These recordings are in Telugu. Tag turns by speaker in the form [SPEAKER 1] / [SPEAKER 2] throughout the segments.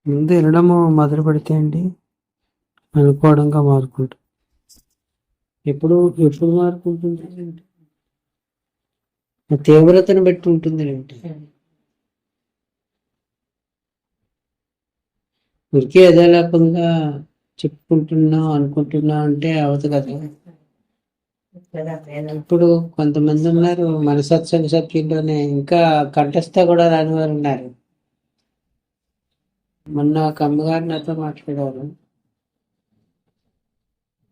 [SPEAKER 1] ముందు వినడము మొదలు పెడితే అండి అనుకోవడంగా మారుకుంటుంది. ఎప్పుడు ఎప్పుడు మారుకుంటుంది అంటే తీవ్రతను బట్టి ఉంటుంది అంటే ఉరికే అదే లేకుండా చెప్పుకుంటున్నా అనుకుంటున్నా అంటే అవదు కదా. ఇప్పుడు కొంతమంది ఉన్నారు మన సత్యంలోనే ఇంకా కంఠస్థ కూడా రాని వారు ఉన్నారు. మొన్న ఒక అమ్మగారు నాతో మాట్లాడారు.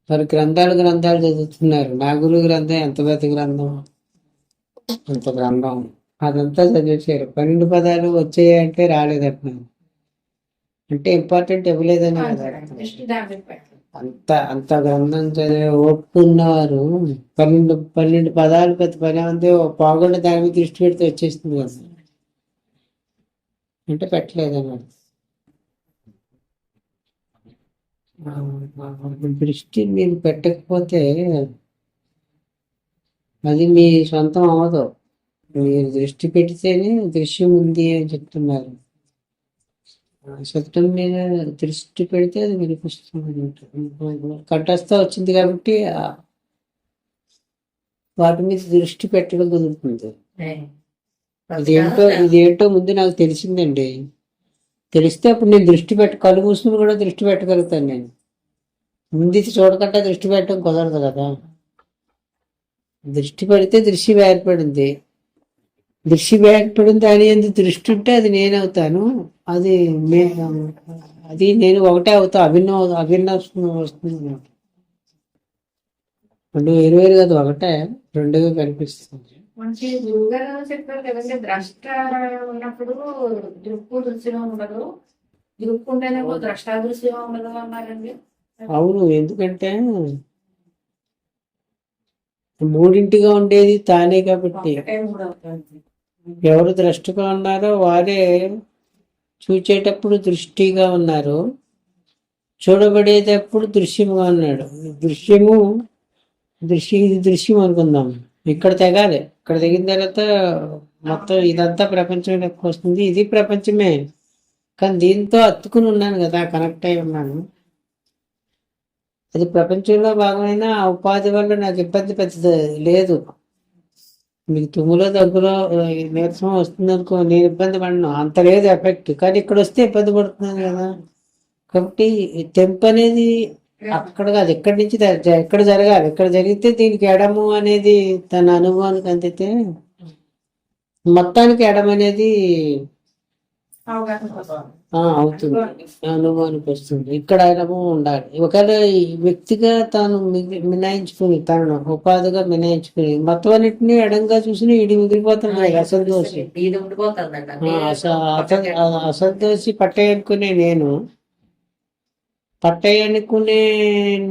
[SPEAKER 1] వారు గ్రంథాలు చదువుతున్నారు. నా గురువు గ్రంథం ఎంత పెద్ద గ్రంథం, అంత గ్రంథం అదంతా చదివేశారు. 12 పదాలు వచ్చాయంటే రాలేదంటున్నాను. అంటే ఇంపార్టెంట్ ఇవ్వలేదని కదా. అంత గ్రంథం చదివే ఓపిక ఉన్నవారు 12 పదాలు పెద్ద పని ఉంది, పావుగంట దాని మీద దృష్టి పెడితే వచ్చేస్తుంది కదా. అంటే పెట్టలేదన్నమాట. దృష్టి మీరు పెట్టకపోతే అది మీ సొంతం అవ్వదు. మీరు దృష్టి పెడితేనే దృశ్యం ఉంది అని చెప్తున్నారు. సత్యం మీద దృష్టి పెడితే అది వినిపిస్తుంది. కంఠస్థ వచ్చింది కాబట్టి వాటి మీద దృష్టి పెట్టడం కుదురుతుంది. ఇదేంటో ముందు నాకు తెలిసిందండి. తెలిస్తే అప్పుడు నేను దృష్టి కళ్ళు మూసుకుని కూడా దృష్టి పెట్టగలుగుతాను. నేను ముందు చూడకుండా దృష్టి పెట్టడం కుదరదు కదా. దృష్టి పెడితే దృష్టి ఏర్పడింది. దృష్టి ఏర్పడిన దాని ఎందుకు దృష్టి ఉంటే అది నేనవుతాను. అది నేను ఒకటే అవుతా. అభిన్న వస్తుంది. రెండు వేరు కదా, ఒకటే రెండుగా కనిపిస్తుంది.
[SPEAKER 2] మంచి గురుగారు చెప్పారు కదండి, ద్రష్ట ఉన్నప్పుడు దృక్కు దృశ్యం ఉండదు, దృక్కు ఉంటేనే ద్రష్ట దృశ్యం ఉండదు అన్నారండి.
[SPEAKER 1] అవును, ఎందుకంటే మూడింటిగా ఉండేది తానే కాబట్టి ఎవరు ద్రష్టగా ఉన్నారో వారే చూచేటప్పుడు దృష్టిగా ఉన్నారు, చూడబడేటప్పుడు దృశ్యముగా ఉన్నాడు. దృశ్యం అనుకుందాం. ఇక్కడ తెగాలి. ఇక్కడ తెగిన తర్వాత మొత్తం ఇదంతా ప్రపంచంలోకి వస్తుంది. ఇది ప్రపంచమే, కానీ దీంతో అతుకుని ఉన్నాను కదా, కనెక్ట్ అయి ఉన్నాను. అది ప్రపంచంలో భాగమైన ఆ ఉపాధి వల్ల నాకు ఇబ్బంది పెద్దది లేదు. మీకు తుమ్ములో దగ్గులో నీరసం వస్తుంది అనుకో, నేను ఇబ్బంది పడను, అంత లేదు ఎఫెక్ట్. కానీ ఇక్కడ వస్తే ఇబ్బంది పడుతున్నాను కదా. కాబట్టి తెంపు అనేది అక్కడ కాదు, ఇక్కడి నుంచి ఎక్కడ జరగాలి. ఇక్కడ జరిగితే దీనికి ఎడము అనేది తన అనుభవానికి అందితే మొత్తానికి ఎడమ అనేది అవుతుంది, అనుభవానికి వస్తుంది. ఇక్కడ అనుభవం ఉండాలి. ఒకవేళ వ్యక్తిగా తాను మినాయించుకుని, తనను ఉపాధిగా మినాయించుకుని మొత్తం అన్నింటినీ ఎడంగా చూసి ఈడి మిగిలిపోతున్నాయి. అసంతోషి పట్టేయనుకునే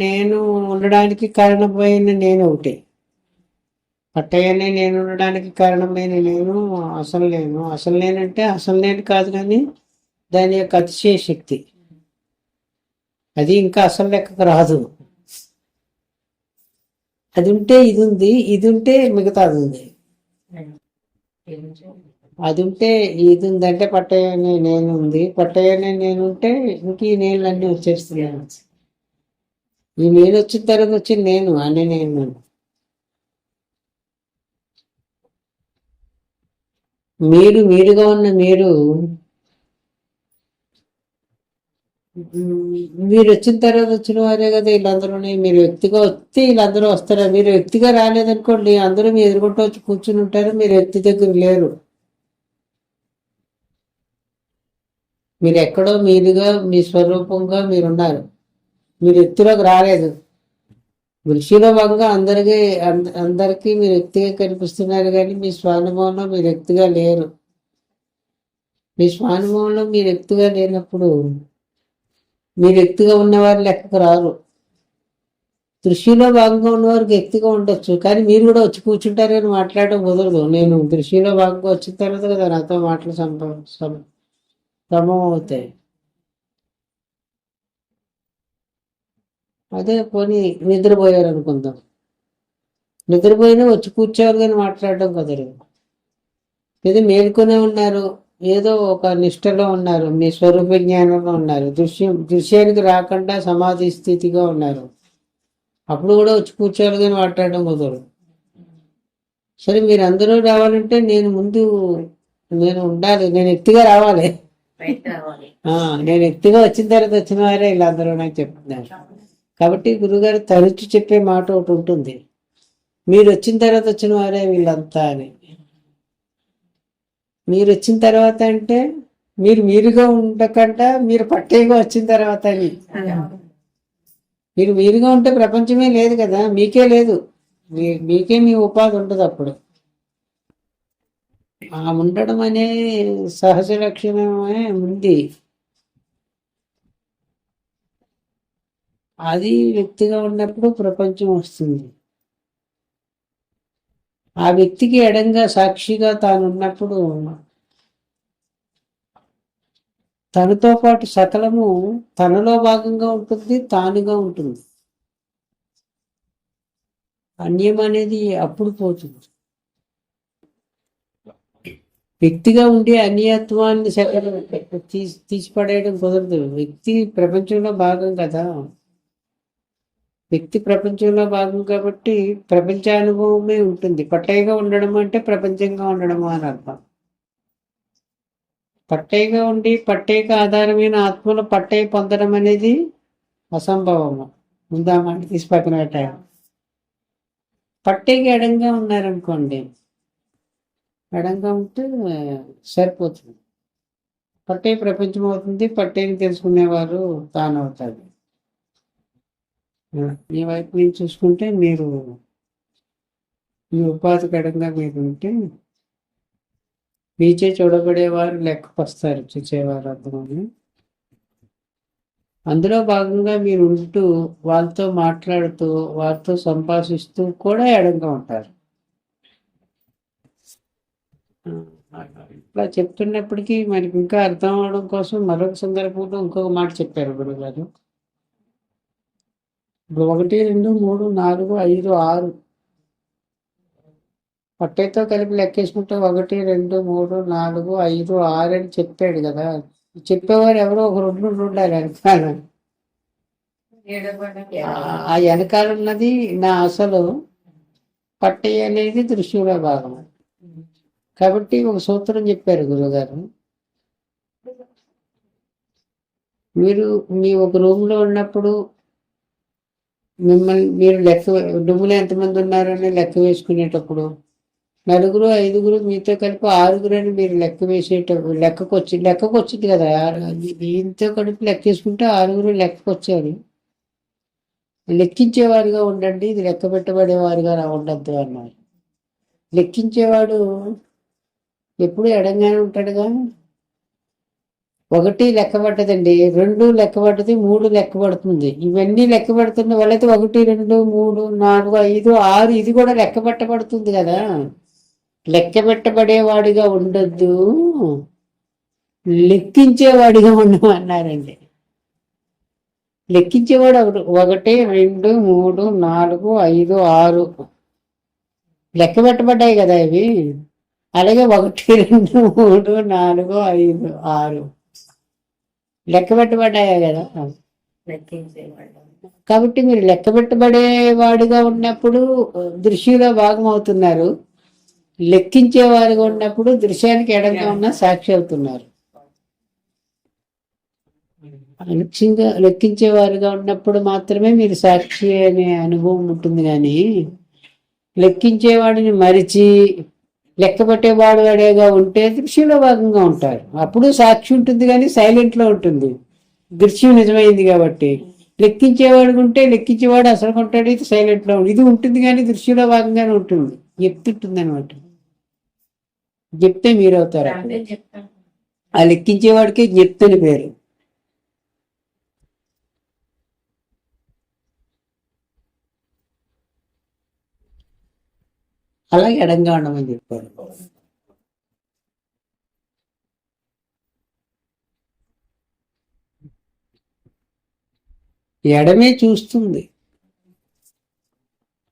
[SPEAKER 1] నేను ఉండడానికి కారణమైన నేను ఒకటి. పట్టయ్యనే నేను ఉండడానికి కారణమైన నేను అసలు నేనంటే అసలు నేను కాదు, కానీ దాని యొక్క అతిశయ శక్తి అది ఇంకా అసలు లెక్కకు రాదు. అది ఉంటే ఇది ఉంది, ఇది ఉంటే మిగతాది ఉంది. అది ఉంటే ఇది ఉందంటే పట్టయ్యనే నేను ఉంది, పట్టయ్యనే నేను ఉంటే ఇంక ఈ నేలన్నీ వచ్చేస్తున్నాను. ఈ నేను వచ్చిన తర్వాత వచ్చి నేను అనే నేను. మీరుగా ఉన్న మీరు వచ్చిన తర్వాత వచ్చిన వారే కదా వీళ్ళందరూ. మీరు వ్యక్తిగా వస్తే వీళ్ళందరూ వస్తారా? మీరు వ్యక్తిగా రాలేదనుకోండి, అందరూ మీ ఎదుర్కొంటూ వచ్చి కూర్చుని ఉంటారు, మీరు వ్యక్తి దగ్గర లేరు. మీరు ఎక్కడో మీరుగా మీ స్వరూపంగా మీరున్నారు, మీరు వ్యక్తిలోకి రాలేదు. దృష్టిలో భాగంగా అందరికీ మీరు వ్యక్తిగా కనిపిస్తున్నారు, కానీ మీ స్వానుభవంలో మీరు వ్యక్తిగా లేరు. మీ స్వానుభవంలో మీరు వ్యక్తిగా లేనప్పుడు మీరు వ్యక్తిగా ఉన్నవారు లెక్కకు రారు. దృష్టిలో భాగంగా ఉన్నవారికి వ్యక్తిగా ఉండొచ్చు, కానీ మీరు కూడా వచ్చి కూర్చుంటారు కానీ మాట్లాడడం కుదరదు. నేను దృష్టిలో భాగంగా వచ్చిన తర్వాత కదా నాతో మాటలు సమం అవుతాయి. అదే పోనీ నిద్రపోయారు అనుకుందాం, నిద్రపోయినా వచ్చి కూర్చోవాలి కానీ మాట్లాడడం కుదరదు. లేదా మేలుకొనే ఉన్నారు, ఏదో ఒక నిష్టలో ఉన్నారు, మీ స్వరూప జ్ఞానంలో ఉన్నారు, దృశ్యానికి రాకుండా సమాధి స్థితిగా ఉన్నారు. అప్పుడు కూడా వచ్చి కూర్చోవాలి కానీ మాట్లాడడం కుదరదు. సరే మీరు అందరూ రావాలంటే నేను ఉండాలి, నేను ఎత్తుగా రావాలి. నేను ఎత్తుగా వచ్చిన తర్వాత వచ్చిన వారే వీళ్ళందరూ నాకు చెప్తున్నారు. కాబట్టి గురుగారు తరచు చెప్పే మాట ఒకటి ఉంటుంది, మీరు వచ్చిన తర్వాత వచ్చిన వారే వీళ్ళంతా అని. మీరు వచ్చిన తర్వాత అంటే మీరుగా ఉండకుండా మీరు పట్టేగా వచ్చిన తర్వాత అని. మీరుగా ఉంటే ప్రపంచమే లేదు కదా, మీకే లేదు, మీకే మీ ఉపాధి ఉండదు. అప్పుడు ఆ ఉండడం అనే సహజ లక్షణమే ఉంది. అది వ్యక్తిగా ఉన్నప్పుడు ప్రపంచం వస్తుంది. ఆ వ్యక్తికి ఎడంగా సాక్షిగా తాను ఉన్నప్పుడు తనతో పాటు సకలము తనలో భాగంగా ఉంటుంది, తానుగా ఉంటుంది. అన్యం అనేది అప్పుడు పోతుంది. వ్యక్తిగా ఉండే అన్యత్వాన్ని తీసిపడేయడం కుదరదు. వ్యక్తి ప్రపంచంలో భాగం కదా. వ్యక్తి ప్రపంచంలో భాగం కాబట్టి ప్రపంచానుభవమే ఉంటుంది. పట్టయ్యగా ఉండడం అంటే ప్రపంచంగా ఉండడము అని అర్థం. పట్టయ్యగా ఉండి పట్టయ్యకు ఆధారమైన ఆత్మలో పట్టయ్య పొందడం అనేది అసంభవము. ఉందామంటే తీసి పక్కన పెట్టాడు. పట్టయ్యకి ఎడంగా ఉన్నారనుకోండి, ఎడంగా ఉంటే సరిపోతుంది. పట్టయ్య ప్రపంచం అవుతుంది, పట్టయ్యని తెలుసుకునేవారు తానవుతాడు. ఈ వైపు నుంచి చూసుకుంటే మీరు మీ ఉపాధి కడంగా మీరు ఉంటే మీచే చూడబడేవారు లెక్కకు వస్తారు, చూసేవారు అర్థమని. అందులో భాగంగా మీరు ఉంటూ వాళ్ళతో మాట్లాడుతూ వారితో సంభాషిస్తూ కూడా ఎడంగా ఉంటారు. ఇట్లా చెప్తున్నప్పటికీ మనకి ఇంకా అర్థం అవడం కోసం మరొక సందర్భంలో ఇంకొక మాట చెప్పారు గురుగారు. ఇప్పుడు 1, 2, 3, 4, 5, 6 పట్టేతో కలిపి లెక్కేసుకుంటే 1, 2, 3, 4, 5, 6 అని చెప్పాడు కదా. చెప్పేవారు ఎవరో ఒక 2 ఉండాలి వెనకాల. ఆ వెనకాల ఉన్నది నా అసలు పట్టయ్య అనేది దృశ్యంలో భాగం. కాబట్టి ఒక సూత్రం చెప్పారు గురుగారు. మీ ఒక రూమ్ లో ఉన్నప్పుడు మీరు రూమ్లో ఎంతమంది ఉన్నారని లెక్క వేసుకునేటప్పుడు 4, 5 మీతో కలిపి 6 అని మీరు లెక్క వేసేటప్పుడు లెక్కకు వచ్చింది కదా. దీంతో కలిపి లెక్క వేసుకుంటే 6 లెక్కకు వచ్చారు. లెక్కించేవారుగా ఉండండి, ఇది లెక్క పెట్టబడేవారుగా ఉండద్దు అన్నారు. లెక్కించేవాడు ఎప్పుడు ఎడంగానే ఉంటాడుగా. 1 లెక్క పట్టదండి, 2 లెక్క పడుతుంది, 3 లెక్క పడుతుంది. ఇవన్నీ లెక్క పడుతున్న వాళ్ళైతే 1, 2, 3, 4, 5, 6 ఇది కూడా లెక్క పెట్టబడుతుంది కదా. లెక్క పెట్టబడేవాడిగా ఉండొద్దు, లెక్కించేవాడిగా ఉండమన్నారండి. లెక్కించేవాడు 1, 2, 3, 4, 5, 6 లెక్క పెట్టబడ్డాయి కదా ఇవి. అలాగే 1, 2, 3, 4, 5, 6 లెక్క పెట్టబడ్డాయా కదా. కాబట్టి మీరు లెక్క పెట్టబడేవాడిగా ఉన్నప్పుడు దృశ్యంలో భాగం అవుతున్నారు, లెక్కించేవారిగా ఉన్నప్పుడు దృశ్యానికి ఎడంగా ఉన్న సాక్షి అవుతున్నారు. లెక్కించేవారుగా ఉన్నప్పుడు మాత్రమే మీరు సాక్షి అనే అనుభవం ఉంటుంది. కానీ లెక్కించేవాడిని మరిచి లెక్క పెట్టేవాడు అడేగా ఉంటే దృశ్యంలో భాగంగా ఉంటారు. అప్పుడు సాక్షి ఉంటుంది కానీ సైలెంట్లో ఉంటుంది, దృశ్యం నిజమైంది కాబట్టి. లెక్కించేవాడు ఉంటే లెక్కించేవాడు అసలు ఉంటాడు, ఇది సైలెంట్లో ఇది ఉంటుంది కానీ దృశ్యంలో భాగంగానే ఉంటుంది, చెప్తుంటుంది అనమాట. చెప్తే మీరవుతారు. ఆ లెక్కించేవాడికి చెప్తని పేరు. అలాగే ఎడంగా ఉండమని చెప్పారు. ఎడమే చూస్తుంది,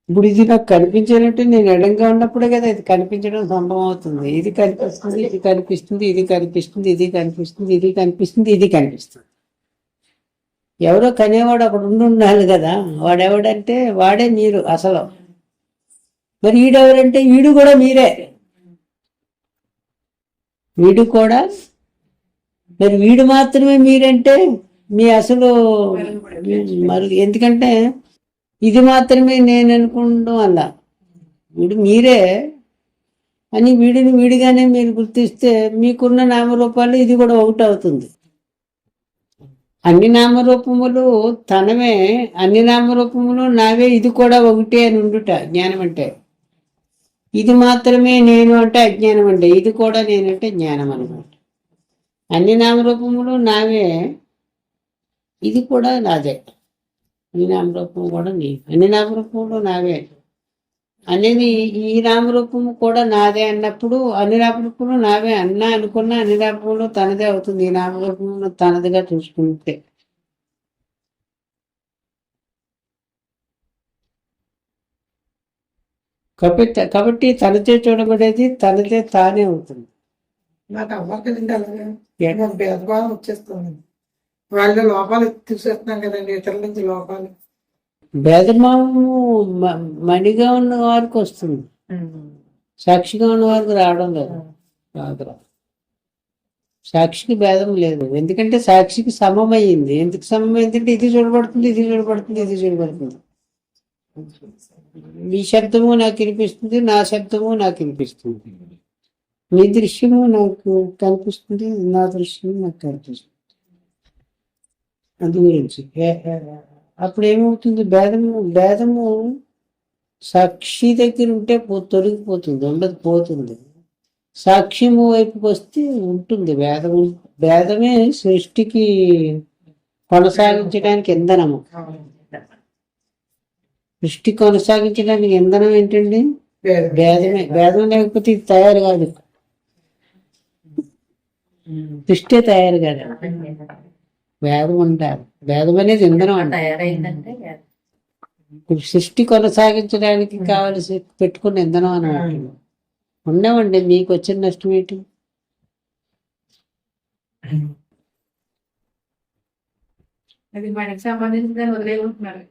[SPEAKER 1] ఇప్పుడు ఇది నాకు కనిపించాలంటే నేను ఎడంగా ఉన్నప్పుడే కదా ఇది కనిపించడం సంభవం అవుతుంది. ఇది కనిపిస్తుంది, ఇది కనిపిస్తుంది, ఇది కనిపిస్తుంది, ఇది కనిపిస్తుంది, ఇది కనిపిస్తుంది, ఇది కనిపిస్తుంది. ఎవరో కనేవాడు అక్కడ ఉండాలి కదా. వాడెవడంటే వాడే మీరు అసలు. మరి వీడెవరంటే వీడు కూడా మీరే. వీడు కూడా మరి వీడు మాత్రమే మీరంటే మీ అసలు మరి ఎందుకంటే ఇది మాత్రమే నేను అనుకుంటాం వల్ల వీడు మీరే అని వీడిని వీడిగానే మీరు గుర్తిస్తే మీకున్న నామరూపాలు ఇది కూడా ఒకటి అవుతుంది. అన్ని నామరూపములు తనవే, అన్ని నామరూపములు నావే, ఇది కూడా ఒకటే అని ఉండుట జ్ఞానం అంటే. ఇది మాత్రమే నేను అంటే అజ్ఞానం అంటే, ఇది కూడా నేనంటే జ్ఞానం అనమాట. అన్ని నామరూపములు నావే, ఇది కూడా నాదే. ఈ నామరూపం కూడా నీ, అన్ని నామరూపములు నావే అనేది ఈ నామరూపము కూడా నాదే అన్నప్పుడు అన్ని నామరూపములు నావే అన్నా అనుకున్న అన్ని నామరూపములు తనదే అవుతుంది. ఈ నామరూపములు తనదిగా చూసుకుంటే కాబట్టి తనచే చూడబడేది తనదే తానే అవుతుంది.
[SPEAKER 3] నాకు అవ్వాలి కదండి అలాగే. మాకు భేదభావం వచ్చేస్తుంది. వాళ్ళ లోపాలు తీసేస్తున్నాం కదండి, ఇతరుల నుంచి లోపాలు.
[SPEAKER 1] భేదభావము మణిగా ఉన్న వారికి వస్తుంది, సాక్షిగా ఉన్న వారికి రావడం లేదు. రాదు. సాక్షికి భేదం లేదు, ఎందుకంటే సాక్షికి సమమైంది. ఎందుకు సమమైంది అంటే ఇది చూడబడుతుంది, ఇది చూడబడుతుంది, ఇది చూడబడుతుంది. మీ శబ్దము నాకు వినిపిస్తుంది, నా శబ్దము నాకు వినిపిస్తుంది. మీ దృశ్యము నాకు కనిపిస్తుంది, నా దృశ్యము నాకు కనిపిస్తుంది. అందు గురించి అప్పుడు ఏమవుతుంది, భేదము సాక్షి దగ్గర ఉంటే తొలగిపోతుంది, ఉండదు, పోతుంది. సాక్ష్యము వైపుకి వస్తే ఉంటుంది భేదము. భేదమే సృష్టికి కొనసాగించడానికి ఇంధనము. సృష్టి కొనసాగించడానికి ఇంధనం ఏంటండి? భేదమే. భేదం లేకపోతే ఇది తయారు కాదు, సృష్టి తయారు కాదు. భేదం ఉంటారు. భేదం అనేది ఇంధనం
[SPEAKER 2] తయారైందంటే
[SPEAKER 1] ఇప్పుడు సృష్టి కొనసాగించడానికి కావలసి పెట్టుకున్న ఇంధనం అన్నమాట. ఉండవండి. మీకు వచ్చిన నష్టం ఏంటి?
[SPEAKER 2] అది మనకి సంబంధించిన వదిలేకుంటున్నారు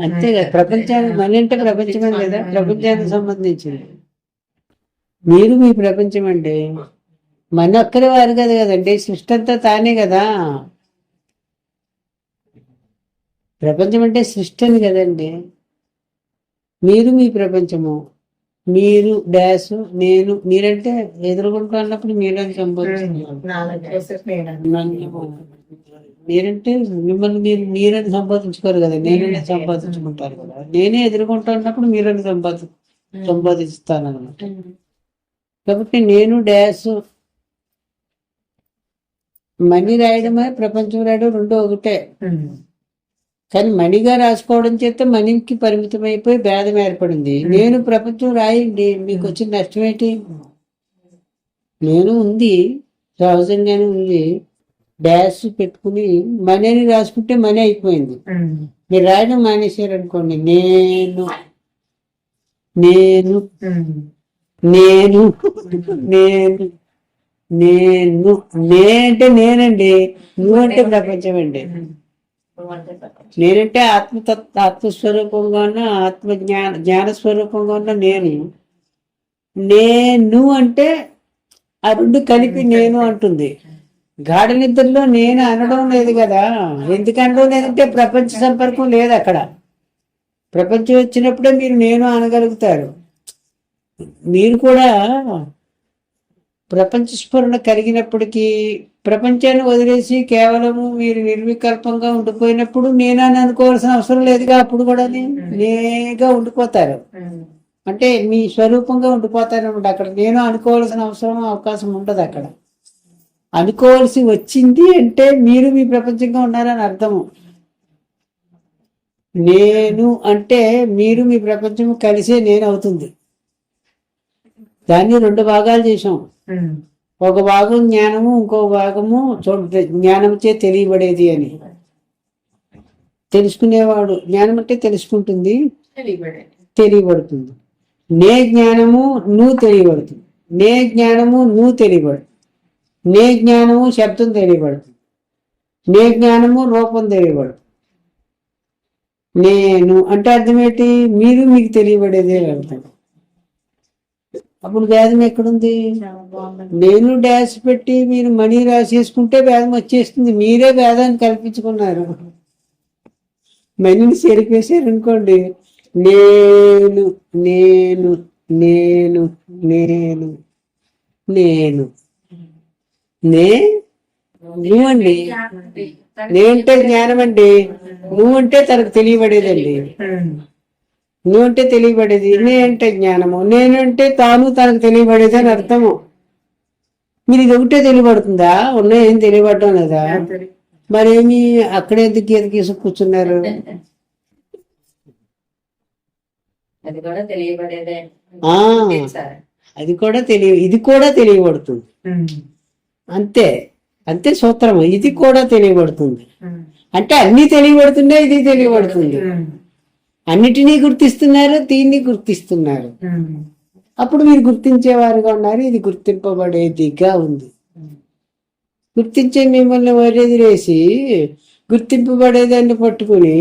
[SPEAKER 1] అంతే కదా. ప్రపంచానికి మన అంటే ప్రపంచమే కదా, ప్రపంచానికి సంబంధించింది. మీరు మీ ప్రపంచం అండి. మన ఒక్కరి వారు కదా కదండి, సృష్టి అంతా తానే కదా. ప్రపంచం అంటే సృష్టి అని కదండి. మీరు మీ ప్రపంచము, మీరు డాష్, నేను. మీరంటే ఎదురుకుంటూ అన్నప్పుడు మీరని సంబోధిస్తున్నారు. మీరంటే మిమ్మల్ని మీరని సంపాదించుకోరు కదా, నేననే సంపాదించుకుంటారు కదా. నేనే ఎదుర్కొంటా అన్నప్పుడు మీరని సంపాదిస్తాను అన్నమాట. కాబట్టి నేను డాష్, మణి రాయడమే ప్రపంచం రాయడం రెండో ఒకటే. కానీ మణిగా రాసుకోవడం చేత మణికి పరిమితం అయిపోయి భేదం ఏర్పడింది. నేను ప్రపంచం రాయండి, మీకు వచ్చిన నష్టం ఏంటి? నేను ఉంది, సహజంగానే ఉంది. డాష్ పెట్టుకుని మనీ రాసుకుంటే మనీ అయిపోయింది. మీరు రాయడం మానేసారు అనుకోండి, నేను నేను నేను నేను నేను అంటే నేనండి, నువ్వంటే ప్రపంచం అండి. నేనంటే ఆత్మస్వరూపంగా ఉన్న జ్ఞానస్వరూపంగా ఉన్న నేను అంటే ఆ రెండు కలిపి నేను అంటుంది. గాఢ నిద్రలో నేను అనడం లేదు కదా. ఎందుకు అనడం లేదంటే ప్రపంచ సంపర్కం లేదు అక్కడ. ప్రపంచం వచ్చినప్పుడే మీరు నేను అనగలుగుతారు. మీరు కూడా ప్రపంచ స్ఫురణ కలిగినప్పటికీ ప్రపంచాన్ని వదిలేసి కేవలము మీరు నిర్వికల్పంగా ఉండిపోయినప్పుడు నేను అని అనుకోవాల్సిన అవసరం లేదుగా. అప్పుడు కూడా నేగా ఉండిపోతారు, అంటే మీ స్వరూపంగా ఉండిపోతారు అనమాట. అక్కడ నేను అనుకోవాల్సిన అవసరం అవకాశం ఉండదు. అక్కడ అనుకోవాల్సి వచ్చింది అంటే మీరు మీ ప్రపంచంగా ఉన్నారని అర్థము. నేను అంటే మీరు మీ ప్రపంచం కలిసే నేను అవుతుంది. దాన్ని రెండు భాగాలు చేసాం. ఒక భాగం జ్ఞానము, ఇంకో భాగము జ్ఞానంచే తెలియబడేది అని. తెలుసుకునేవాడు జ్ఞానం అంటే తెలుసుకుంటుంది, తెలియబడుతుంది. నే జ్ఞానము నువ్వు తెలియబడుతుంది. నే జ్ఞానము నువ్వు తెలియబడుతుంది. నే జ్ఞానము శబ్దం తెలియబడుతుంది. నే జ్ఞానము రూపం తెలియబడుతుంది. నేను అంటే అర్థం ఏంటి? మీరు మీకు తెలియబడేదే వెళ్తాడు. అప్పుడు భేదం ఎక్కడుంది? నేను డాష్ పెట్టి మీరు మనీ రాసేసుకుంటే భేదం వచ్చేస్తుంది. మీరే భేదాన్ని కల్పించుకున్నారు. మనీని చెరిపేశారు అనుకోండి, నేను నేను నేను నేను నేను నువ్వండి. నేనంటే జ్ఞానం అండి. నువ్వంటే తనకు తెలియబడేదండి. నువ్వంటే తెలియబడేది. నేనంటే జ్ఞానము. నేనంటే తాను తనకు తెలియబడేది అని అర్థము. మీరు ఇది ఒకటే తెలియబడుతుందా? ఉన్నాయి ఏం తెలియబడటం లేదా? మరేమి అక్కడే గీత గీసు కూర్చున్నారు?
[SPEAKER 2] అది కూడా తెలియబడేదే.
[SPEAKER 1] అది కూడా ఇది కూడా తెలియబడుతుంది. అంతే అంతే సూత్రము. ఇది కూడా తెలియబడుతుంది అంటే అన్ని తెలియబడుతున్నాయి, ఇది తెలియబడుతుంది. అన్నిటినీ గుర్తిస్తున్నారు, దీన్ని గుర్తిస్తున్నారు. అప్పుడు మీరు గుర్తించేవారుగా ఉన్నారు. ఇది గుర్తింపబడేదిగా ఉంది. గుర్తించే మిమ్మల్ని వదిలేసి గుర్తింపబడేదాన్ని పట్టుకుని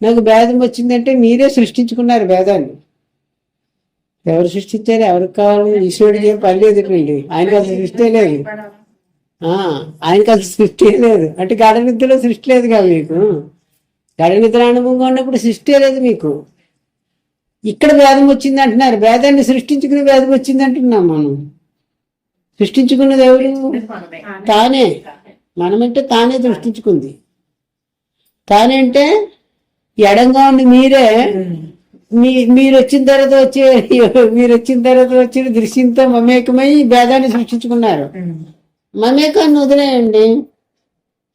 [SPEAKER 1] నాకు భేదం వచ్చిందంటే మీరే సృష్టించుకున్నారు భేదాన్ని. ఎవరు సృష్టించారు? ఎవరికి కావాలి? ఈశ్వరుడికి ఏం పని లేదు కండి. ఆయనకు అసలు సృష్టి లేదు. ఆయనకు అసలు సృష్టి లేదు. అంటే గాఢ నిద్రలో సృష్టి లేదుగా మీకు. గాఢ నిద్ర అనుభవంగా ఉన్నప్పుడు సృష్టి లేదు మీకు. ఇక్కడ భేదం వచ్చింది అంటున్నారు. భేదాన్ని సృష్టించుకునే భేదం వచ్చింది అంటున్నాం మనం. సృష్టించుకున్నది ఎవరు? తానే. మనమంటే తానే సృష్టించుకుంది. తానే అంటే ఎడంగా ఉండి మీరే మీరు వచ్చిన తర్వాత వచ్చిన దృశ్యంతో మమేకమై భేదాన్ని సృష్టించుకున్నారు. మమేకాన్ని వదిలేయండి,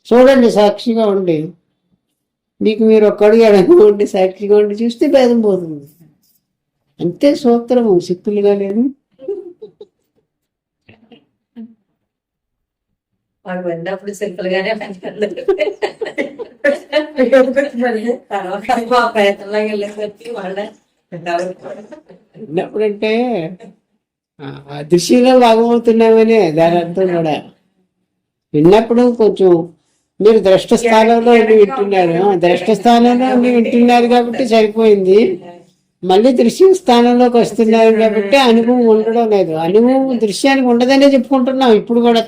[SPEAKER 1] చూడండి, సాక్షిగా ఉండి. మీకు మీరు ఒక్కడికి ఎడంగా ఉండి సాక్షిగా ఉండి చూస్తే భేదం పోతుంది. అంతే సూత్రము. సిక్కులుగా లేదు.
[SPEAKER 2] విన్నప్పుడు సింపుల్ గానే
[SPEAKER 1] విన్నప్పుడంటే దృశ్యంలో భాగమవుతున్నామనే దాని అర్థం కూడా. విన్నప్పుడు కొంచెం మీరు ద్రష్ట స్థానంలో వింటున్నారు. ద్రష్ట స్థానంలో వింటున్నారు కాబట్టి సరిపోయింది. మళ్ళీ దృశ్య స్థానంలోకి వస్తున్నారు కాబట్టి అనుభవం ఉండడం లేదు. అనుభవం దృశ్యానికి ఉండదనే చెప్పుకుంటున్నాం. ఇప్పుడు కూడా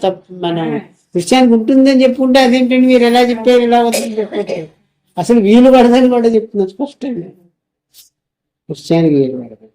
[SPEAKER 1] మనం దృశ్యానికి ఉంటుందని చెప్పుకుంటే అదేంటండి మీరు ఎలా చెప్పారు, ఇలా వద్దని చెప్పారు. అసలు వీలు పడదని కూడా చెప్తున్నాం స్పష్టంగా. దృశ్యానికి వీలు పడదు.